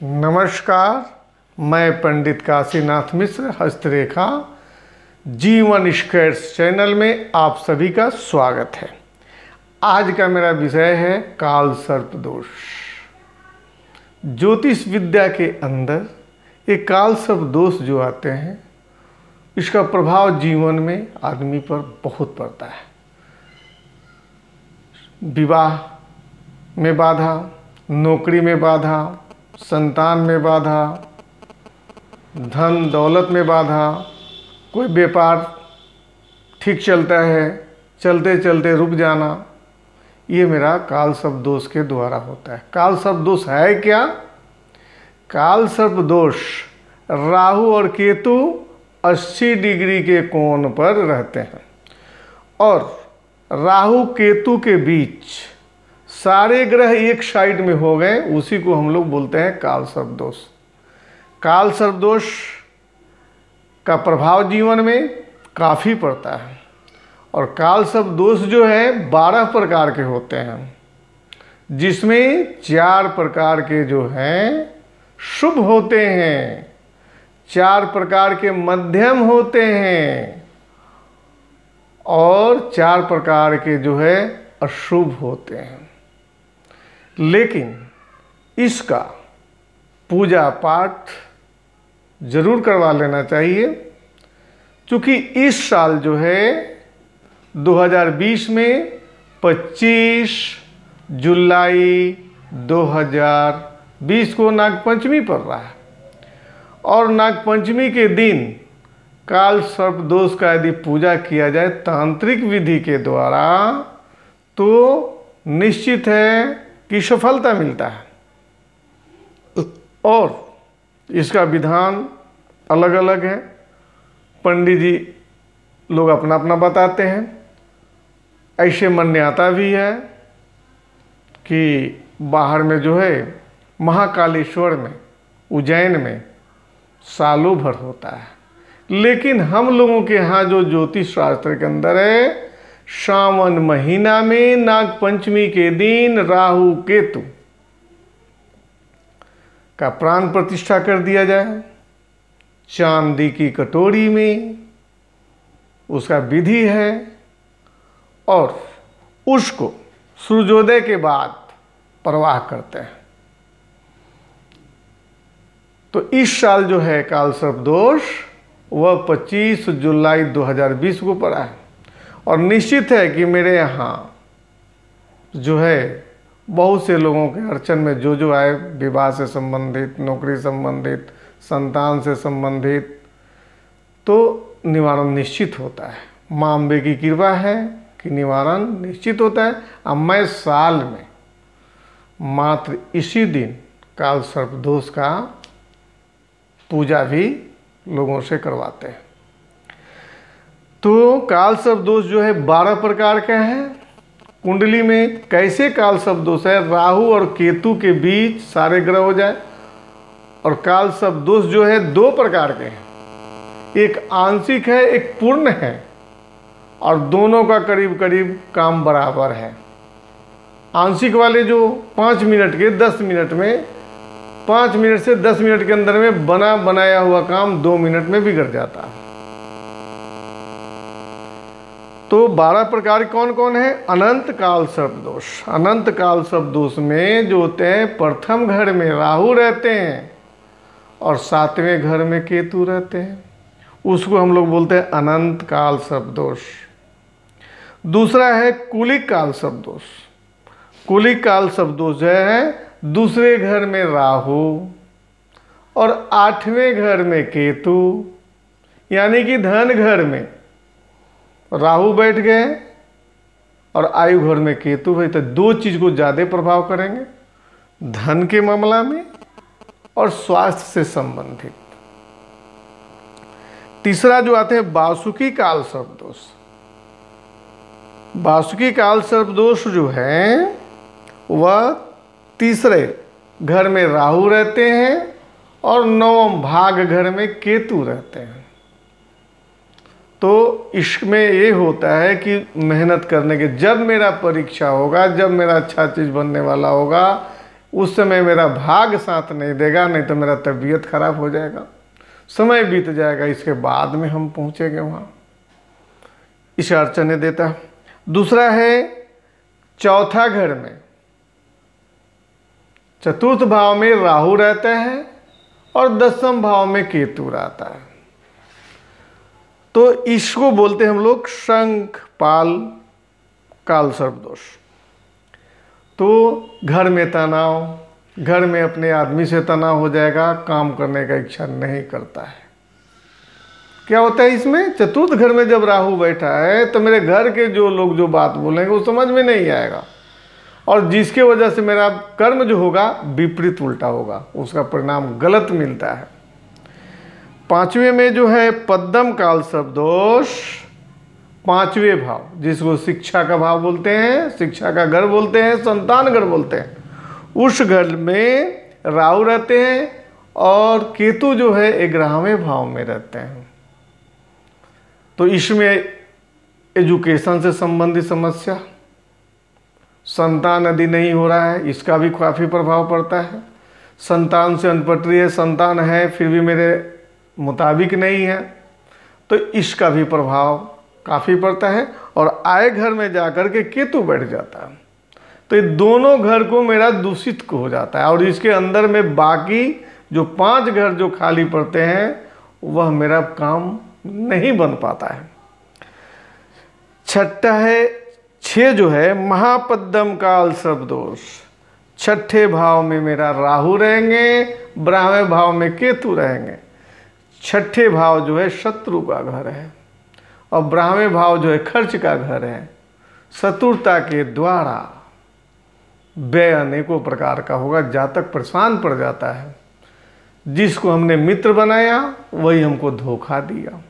नमस्कार, मैं पंडित काशीनाथ मिश्र हस्तरेखा जीवन स्केट्स चैनल में आप सभी का स्वागत है। आज का मेरा विषय है काल सर्प दोष। ज्योतिष विद्या के अंदर ये काल सर्प दोष जो आते हैं, इसका प्रभाव जीवन में आदमी पर बहुत पड़ता है। विवाह में बाधा, नौकरी में बाधा, संतान में बाधा, धन दौलत में बाधा, कोई व्यापार ठीक चलता है, चलते चलते रुक जाना, ये मेरा काल सर्प दोष के द्वारा होता है। काल सर्प दोष है क्या? काल सर्प दोष राहु और केतु 80 डिग्री के कोण पर रहते हैं और राहु केतु के बीच सारे ग्रह एक साइड में हो गए, उसी को हम लोग बोलते हैं काल सर्प दोष। काल सर्प दोष का प्रभाव जीवन में काफ़ी पड़ता है और काल सर्प दोष जो है 12 प्रकार के होते हैं, जिसमें 4 प्रकार के जो हैं शुभ होते हैं, 4 प्रकार के मध्यम होते हैं और 4 प्रकार के जो है अशुभ होते हैं। लेकिन इसका पूजा पाठ जरूर करवा लेना चाहिए, क्योंकि इस साल जो है 2020 में 25 जुलाई 2020 को नागपंचमी पड़ रहा है और नागपंचमी के दिन काल सर्प दोष का यदि पूजा किया जाए तांत्रिक विधि के द्वारा तो निश्चित है कि सफलता मिलता है। और इसका विधान अलग अलग है, पंडित जी लोग अपना अपना बताते हैं। ऐसे मान्यता भी है कि बाहर में जो है महाकालेश्वर में, उज्जैन में सालों भर होता है, लेकिन हम लोगों के यहाँ जो ज्योतिष शास्त्र के अंदर है, सावन महीना में नागपंचमी के दिन राहु केतु का प्राण प्रतिष्ठा कर दिया जाए। चांदी की कटोरी में उसका विधि है और उसको सूर्योदय के बाद प्रवाह करते हैं। तो इस साल जो है काल सर्प दोष वह 25 जुलाई 2020 को पड़ा है और निश्चित है कि मेरे यहाँ जो है बहुत से लोगों के अड़चन में जो आए, विवाह से संबंधित, नौकरी संबंधित, संतान से संबंधित, तो निवारण निश्चित होता है। माँ अम्बे की कृपा है कि निवारण निश्चित होता है। अब मैं साल में मात्र इसी दिन काल सर्प दोष का पूजा भी लोगों से करवाते हैं। तो काल सर्प दोष जो है 12 प्रकार का है। कुंडली में कैसे काल सर्प दोष है? राहु और केतु के बीच सारे ग्रह हो जाए। और काल सर्प दोष जो है 2 प्रकार के हैं, एक आंशिक है, एक पूर्ण है, और दोनों का करीब करीब काम बराबर है। आंशिक वाले जो 5 मिनट के 10 मिनट में, 5 मिनट से 10 मिनट के अंदर में बनाया हुआ काम 2 मिनट में बिगड़ जाता है। तो 12 प्रकार कौन कौन है? अनंत काल सर्प दोष। अनंत काल सर्प दोष में जो होते हैं, प्रथम घर में राहु रहते हैं और 7वें घर में केतु रहते हैं, उसको हम लोग बोलते हैं अनंत काल सर्प दोष। दूसरा है कुलिक काल सर्प दोष। कुलिक काल सर्प दोष जो है दूसरे घर में राहु और 8वें घर में केतु, यानी कि धन घर में राहु बैठ गए और आयु घर में केतु है, तो 2 चीज़ को ज़्यादा प्रभाव करेंगे, धन के मामला में और स्वास्थ्य से संबंधित। तीसरा जो आते हैं वासुकी काल सर्प दोष। वासुकी काल सर्प दोष जो है वह तीसरे घर में राहु रहते हैं और 9वें भाग घर में केतु रहते हैं। तो इसमें ये होता है कि मेहनत करने के, जब मेरा परीक्षा होगा, जब मेरा अच्छा चीज़ बनने वाला होगा, उस समय मेरा भाग साथ नहीं देगा, नहीं तो मेरा तबीयत खराब हो जाएगा, समय बीत जाएगा, इसके बाद में हम पहुँचेंगे वहाँ। इस अर्चन ने देता है। दूसरा है चौथा घर में, चतुर्थ भाव में राहु रहता है और दसम भाव में केतु रहता है। तो इसको बोलते हैं हम लोग शंख पाल काल सर्प दोष। तो घर में तनाव, घर में अपने आदमी से तनाव हो जाएगा, काम करने का इच्छा नहीं करता है। क्या होता है इसमें, चतुर्थ घर में जब राहु बैठा है तो मेरे घर के जो लोग जो बात बोलेंगे वो समझ में नहीं आएगा, और जिसके वजह से मेरा कर्म जो होगा विपरीत उल्टा होगा, उसका परिणाम गलत मिलता है। पांचवें में जो है पद्म काल सर्प दोष, पांचवें भाव जिसको शिक्षा का भाव बोलते हैं, शिक्षा का घर बोलते हैं, संतान घर बोलते हैं, उस घर में राहु रहते हैं और केतु जो है 11वें भाव में रहते हैं। तो इसमें एजुकेशन से संबंधित समस्या, संतान यदि नहीं हो रहा है इसका भी काफ़ी प्रभाव पड़ता है। संतान से अनपट रही है, संतान है फिर भी मेरे मुताबिक नहीं है, तो इसका भी प्रभाव काफ़ी पड़ता है। और आय घर में जाकर के केतु बैठ जाता है, तो ये दोनों घर को मेरा दूषित हो जाता है, और इसके अंदर में बाकी जो 5 घर जो खाली पड़ते हैं वह मेरा काम नहीं बन पाता है। छठा है 6 जो है महापद्म काल सर्प दोष, छठे भाव में मेरा राहु रहेंगे, 12वें भाव में केतु रहेंगे। छठे भाव जो है शत्रु का घर है और 12वें भाव जो है खर्च का घर है। शत्रुता के द्वारा व्यय अनेकों प्रकार का होगा, जातक परेशान पड़ जाता है। जिसको हमने मित्र बनाया वही हमको धोखा दिया,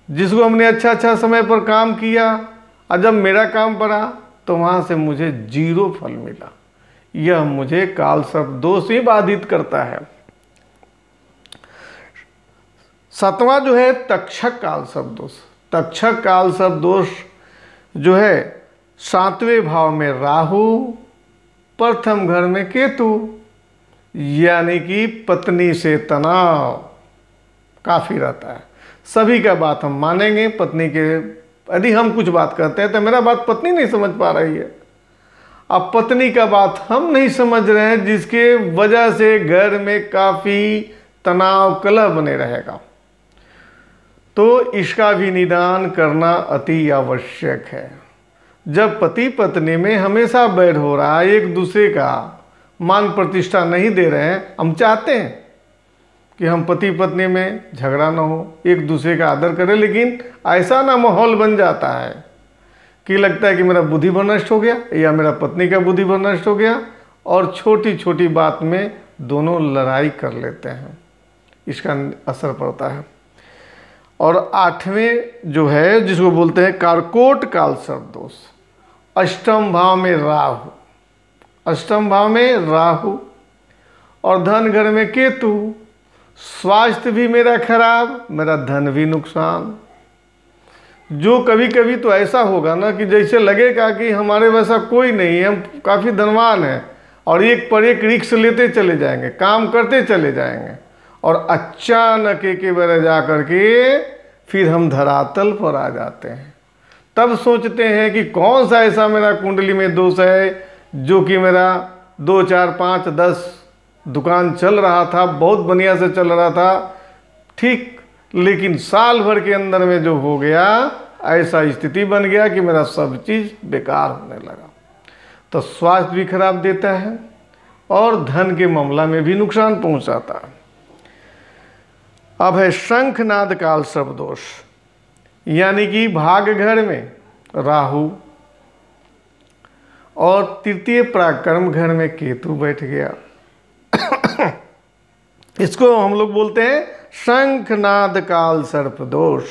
जिसको हमने अच्छा समय पर काम किया और जब मेरा काम पड़ा तो वहाँ से मुझे 0 फल मिला। यह मुझे काल सर्प दोष ही बाधित करता है। 7वां जो है तक्षक काल सर्प दोष। तक्षक काल सर्प दोष जो है 7वें भाव में राहु, प्रथम घर में केतु, यानी कि पत्नी से तनाव काफ़ी रहता है। सभी का बात हम मानेंगे, पत्नी के यदि हम कुछ बात करते हैं तो मेरा बात पत्नी नहीं समझ पा रही है, अब पत्नी का बात हम नहीं समझ रहे हैं, जिसके वजह से घर में काफ़ी तनाव कलह बने रहेगा। तो इसका भी निदान करना अति आवश्यक है। जब पति पत्नी में हमेशा बैर हो रहा है, एक दूसरे का मान प्रतिष्ठा नहीं दे रहे हैं, हम चाहते हैं कि हम पति पत्नी में झगड़ा ना हो, एक दूसरे का आदर करें, लेकिन ऐसा ना माहौल बन जाता है कि लगता है कि मेरा बुद्धि भ्रष्ट हो गया या मेरा पत्नी का बुद्धि भ्रष्ट हो गया, और छोटी छोटी बात में दोनों लड़ाई कर लेते हैं, इसका असर पड़ता है। और 8वें जो है जिसको बोलते हैं कारकोट काल सर्प दोष, अष्टम भाव में राहु, अष्टम भाव में राहु और धन घर में केतु। स्वास्थ्य भी मेरा खराब, मेरा धन भी नुकसान। जो कभी कभी तो ऐसा होगा ना कि जैसे लगेगा कि हमारे वैसा कोई नहीं है, हम काफ़ी धनवान हैं, और एक पर एक रिस्क लेते चले जाएंगे, काम करते चले जाएंगे, और अचानक एक बार जा कर के फिर हम धरातल पर आ जाते हैं। तब सोचते हैं कि कौन सा ऐसा मेरा कुंडली में दोष है जो कि मेरा 2, 4, 5, 10 दुकान चल रहा था, बहुत बढ़िया से चल रहा था, ठीक, लेकिन साल भर के अंदर में जो हो गया, ऐसा स्थिति बन गया कि मेरा सब चीज़ बेकार होने लगा। तो स्वास्थ्य भी खराब देता है और धन के मामला में भी नुकसान पहुंचाता है। अब है शंखनाद काल सर्प दोष, यानी कि भाग घर में राहु और तृतीय पराक्रम घर में केतु बैठ गया। इसको हम लोग बोलते हैं शंखनाद काल सर्प दोष,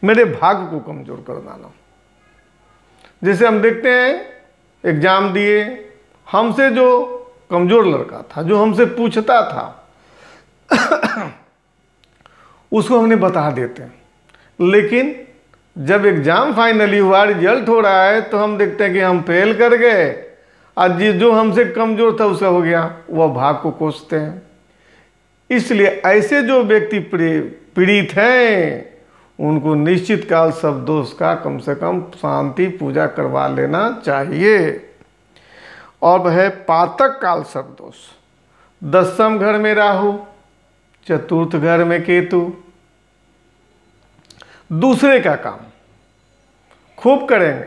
मेरे भाग्य को कमजोर कर देना। जैसे हम देखते हैं एग्जाम दिए, हमसे जो कमजोर लड़का था, जो हमसे पूछता था, उसको हमने बता देते हैं, लेकिन जब एग्जाम फाइनली हुआ, रिजल्ट हो रहा है, तो हम देखते हैं कि हम फेल कर गए आज जो हमसे कमजोर था उसका हो गया, वह भाग को कोसते हैं। इसलिए ऐसे जो व्यक्ति पीड़ित हैं उनको निश्चित काल सब दोष का कम से कम शांति पूजा करवा लेना चाहिए। और है पातक काल सब दोष। दसम घर में राहु, चतुर्थ घर में केतु। दूसरे का काम खूब करेंगे,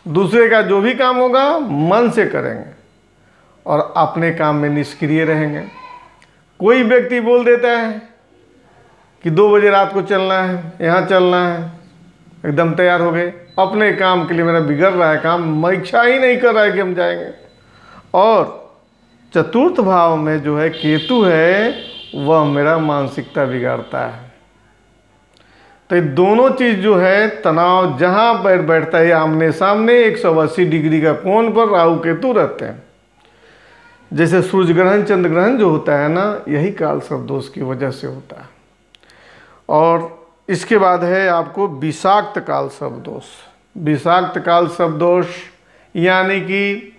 दूसरे का जो भी काम होगा मन से करेंगे और अपने काम में निष्क्रिय रहेंगे। कोई व्यक्ति बोल देता है कि 2 बजे रात को चलना है, यहाँ चलना है, एकदम तैयार हो गए, अपने काम के लिए मेरा बिगड़ रहा है काम, मैं इच्छा ही नहीं कर रहा है कि हम जाएंगे। और चतुर्थ भाव में जो है केतु है, वह मेरा मानसिकता बिगाड़ता है। तो ये दोनों चीज़ जो है, तनाव जहाँ पर बैठता है आमने सामने 180 डिग्री का कोण पर राहु केतु रहते हैं। जैसे सूर्य ग्रहण चंद्र ग्रहण जो होता है ना, यही काल सर्प दोष की वजह से होता है। और इसके बाद है आपको विषाक्त काल सर्प दोष। विषाक्त काल सर्प दोष यानी कि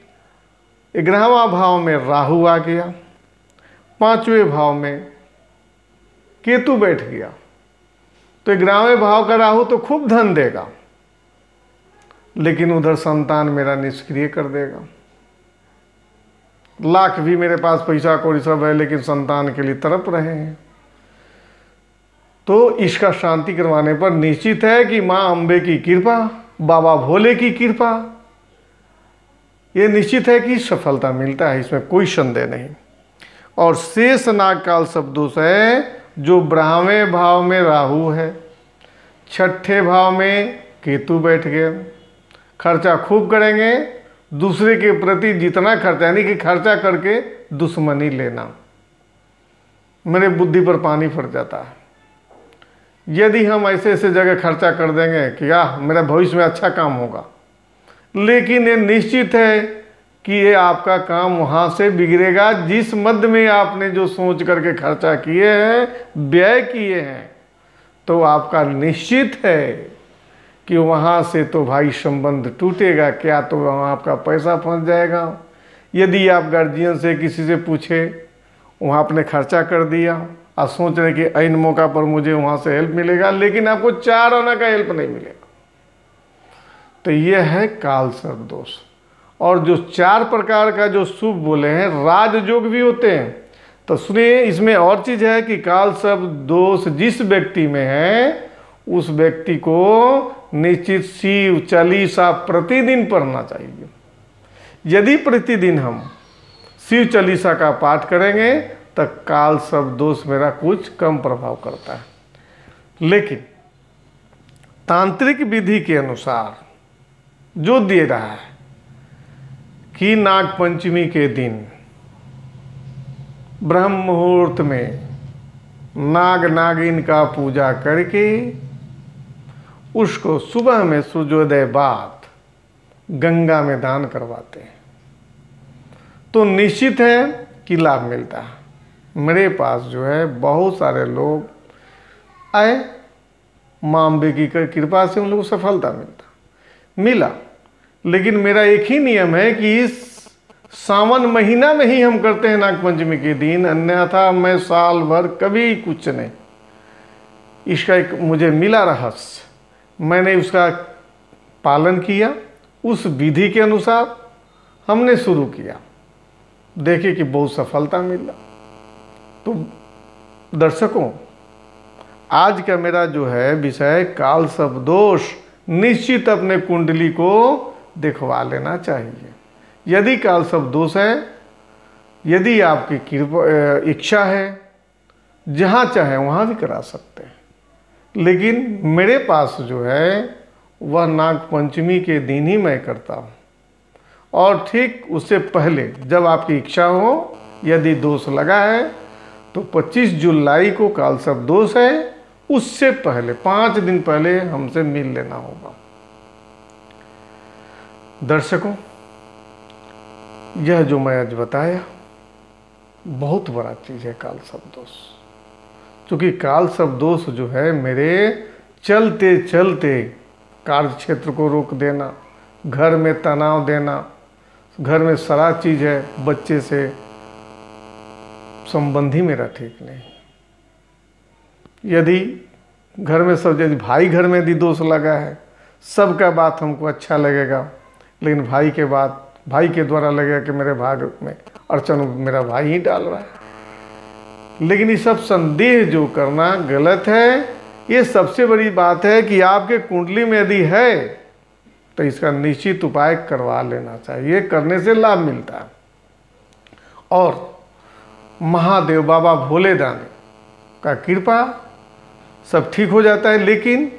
11वां भाव में राहु आ गया, 5वें भाव में केतु बैठ गया, तो 11वें भाव का राहु तो खूब धन देगा, लेकिन उधर संतान मेरा निष्क्रिय कर देगा। लाख भी मेरे पास पैसा कौड़ी सब है, लेकिन संतान के लिए तड़प रहे हैं। तो इसका शांति करवाने पर निश्चित है कि माँ अम्बे की कृपा, बाबा भोले की कृपा, ये निश्चित है कि सफलता मिलता है, इसमें कोई संदेह नहीं। और शेष नाग काल सर्प दोष है जो 12वें भाव में राहु है, 6ठे भाव में केतु बैठ गए। खर्चा खूब करेंगे, दूसरे के प्रति जितना खर्चा, यानी कि खर्चा करके दुश्मनी लेना, मेरे बुद्धि पर पानी फट जाता है। यदि हम ऐसे ऐसे जगह खर्चा कर देंगे कि मेरा भविष्य में अच्छा काम होगा, लेकिन ये निश्चित है कि ये आपका काम वहाँ से बिगड़ेगा जिस मध्य में आपने जो सोच करके खर्चा किए हैं, व्यय किए हैं, तो आपका निश्चित है कि वहाँ से तो भाई संबंध टूटेगा। क्या तो वहाँ आपका पैसा फंस जाएगा। यदि आप गार्जियन से किसी से पूछे, वहाँ आपने खर्चा कर दिया और सोच रहे कि ऐन मौका पर मुझे वहाँ से हेल्प मिलेगा, लेकिन आपको 4 आना का हेल्प नहीं मिलेगा। तो यह है काल सर्प दोष। और जो 4 प्रकार का जो शुभ बोले हैं, राजयोग भी होते हैं। तो सुनिए, इसमें और चीज़ है कि काल सर्प दोष जिस व्यक्ति में है, उस व्यक्ति को निश्चित शिव चालीसा प्रतिदिन पढ़ना चाहिए। यदि प्रतिदिन हम शिव चालीसा का पाठ करेंगे तो काल सर्प दोष मेरा कुछ कम प्रभाव करता है। लेकिन तांत्रिक विधि के अनुसार जो दे रहा है कि नाग पंचमी के दिन ब्रह्म मुहूर्त में नाग नागिन का पूजा करके उसको सुबह में सूर्योदय बाद गंगा में दान करवाते हैं, तो निश्चित है कि लाभ मिलता है। मेरे पास जो है बहुत सारे लोग आए, माँ अम्बे की कृपा से उन लोगों को सफलता मिला। लेकिन मेरा एक ही नियम है कि इस सावन महीना में ही हम करते हैं नागपंचमी के दिन, अन्यथा मैं साल भर कभी कुछ नहीं। इसका एक मुझे मिला रहस्य, मैंने उसका पालन किया, उस विधि के अनुसार हमने शुरू किया, देखिए कि बहुत सफलता मिला। तो दर्शकों, आज का मेरा जो है विषय काल सर्प दोष, निश्चित अपने कुंडली को दिखवा लेना चाहिए। यदि काल सर्प दोष है, यदि आपकी कृपा इच्छा है, जहाँ चाहे वहाँ भी करा सकते हैं। लेकिन मेरे पास जो है वह नाग पंचमी के दिन ही मैं करता हूँ, और ठीक उससे पहले जब आपकी इच्छा हो, यदि दोष लगा है तो 25 जुलाई को काल सर्प दोष है, उससे पहले 5 दिन पहले हमसे मिल लेना होगा। दर्शकों, यह जो मैं आज बताया बहुत बड़ा चीज़ है काल सर्प दोष। क्योंकि काल सर्प दोष जो है मेरे चलते चलते कार्य क्षेत्र को रोक देना, घर में तनाव देना, घर में सारा चीज़ है, बच्चे से संबंधी मेरा ठीक नहीं। यदि घर में सब, यदि भाई घर में यदि दोष लगा है, सबका बात हमको अच्छा लगेगा, लेकिन भाई के द्वारा लगेगा कि मेरे भाग में अड़चन मेरा भाई ही डाल रहा है। लेकिन ये सब संदेह जो करना गलत है। ये सबसे बड़ी बात है कि आपके कुंडली में यदि है तो इसका निश्चित उपाय करवा लेना चाहिए, करने से लाभ मिलता है। और महादेव बाबा भोले दानी का कृपा सब ठीक हो जाता है। लेकिन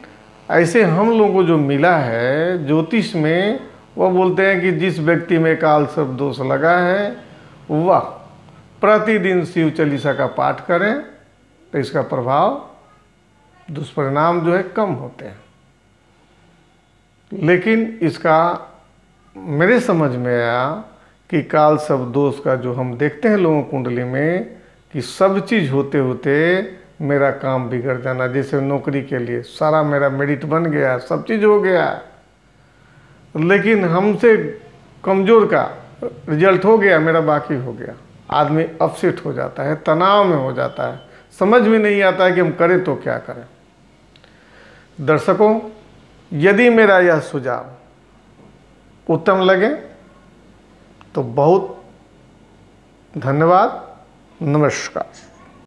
ऐसे हम लोगों को जो मिला है ज्योतिष में, वह बोलते हैं कि जिस व्यक्ति में काल सर्प दोष लगा है वह प्रतिदिन शिव चालीसा का पाठ करें तो इसका प्रभाव, दुष्परिणाम जो है कम होते हैं। लेकिन इसका मेरे समझ में आया कि काल सर्प दोष का जो हम देखते हैं लोगों कुंडली में, कि सब चीज़ होते होते मेरा काम बिगड़ जाना। जैसे नौकरी के लिए सारा मेरा मेरिट बन गया, सब चीज़ हो गया, लेकिन हमसे कमज़ोर का रिजल्ट हो गया, मेरा बाकी हो गया। आदमी अपसेट हो जाता है, तनाव में हो जाता है, समझ में नहीं आता है कि हम करें तो क्या करें। दर्शकों, यदि मेरा यह सुझाव उत्तम लगे तो बहुत धन्यवाद। नमस्कार।